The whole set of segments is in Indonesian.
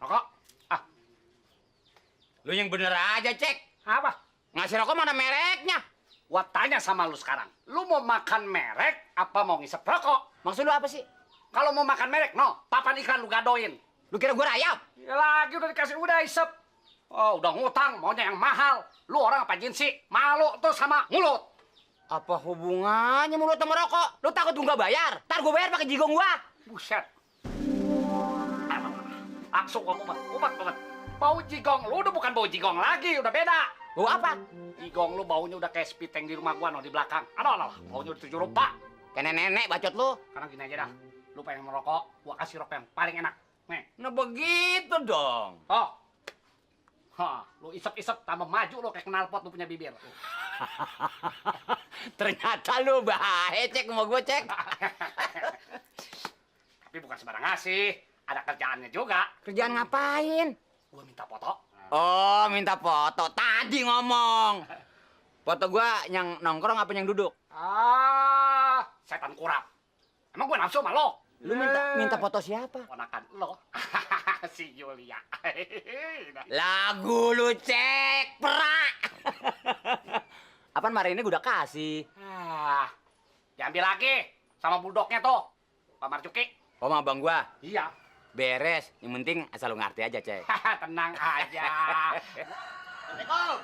Rokok. Ah, Lu yang bener aja, Cek. apa? Ngasih rokok mana mereknya? Gua tanya sama lu sekarang. Lu mau makan merek apa mau ngisep rokok? Maksud lu apa sih? Kalau mau makan merek, no, papan iklan lu gadoin. Lu kira gua rayap? Ya lagi udah dikasih, udah isep. Oh, udah ngutang, maunya yang mahal. Lu orang apa jin sih? Malu tuh sama mulut. Apa hubungannya mulut sama rokok? Lu takut gua nggak bayar? Ntar gua bayar pakai jigong gua. Buset. Langsung umat. Bau jigong lu udah bukan bau jigong lagi, udah beda. Bau apa? Jigong lu baunya udah kayak spiteng di rumah gua no, di belakang. Aduh, baunya udah 7 rupa. Kayak nenek bacot lu. Sekarang gini aja dah. Lu pengen merokok, gua kasih rokok yang paling enak. Nih. Nah begitu dong. Oh. Hah, lu isep-isep tambah maju lu kayak knalpot lu punya bibir. Ternyata lu bahaya, Cek, mau gua, Cek. Tapi bukan sembarang ngasih, ada kerjaannya juga. Kerjaan ngapain? Gua minta foto. Oh, minta foto. Tadi ngomong. Foto gua yang nongkrong apa yang duduk? Ah, setan kurap. Emang gua nafsu sama lo? Lu minta foto siapa? Ponakan lo. Si Julia. Lagu lu, Cek. Perak. Apaan hari ini gua udah kasih. Ah, diambil lagi sama buldognya tuh. Pak Marjuki. Oh, sama abang gua. Iya. Beres. Yang penting asal lu ngerti aja, Cek. Tenang aja. Assalamualaikum.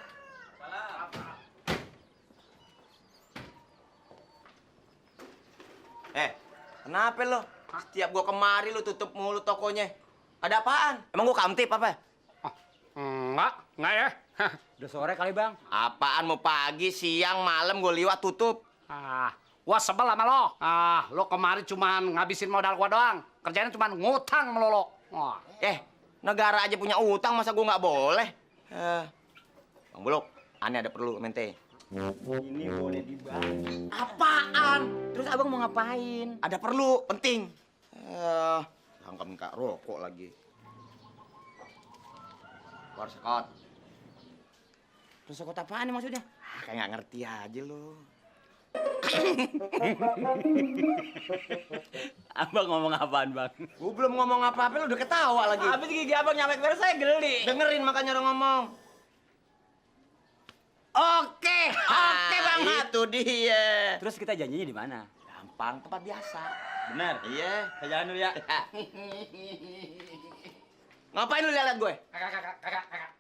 Kenapa lo? Setiap gua kemari lu tutup mulu tokonya. Ada apaan? Emang gua kamtip apa? Enggak ya. Udah sore kali, Bang. Apaan mau pagi, siang, malam gua liwat tutup. Gua sebel sama lo. Lo kemarin cuman ngabisin modal gua doang. Kerjanya cuman ngutang melolo. Wah. Negara aja punya utang, masa gua nggak boleh? Bang Buluk, aneh ada perlu mente. Ini boleh dibagi. Apaan? Terus abang mau ngapain? Ada perlu, penting. Tangkap minta rokok lagi. Keluar sekot. Terus kota apaan nih maksudnya? Kayak nggak ngerti aja lo. Abang ngomong apaan, Bang? Gua belum ngomong apa-apa, lu udah ketawa lagi. Habis gigi abang nyampe beres saya geli. Dengerin makanya orang ngomong. Oke banget. Itu dia. Terus kita janjinya di mana? Gampang, tempat biasa. Bener. Iya. Saya jalan dulu ya. Ngapain lu lihat gue? Kakak.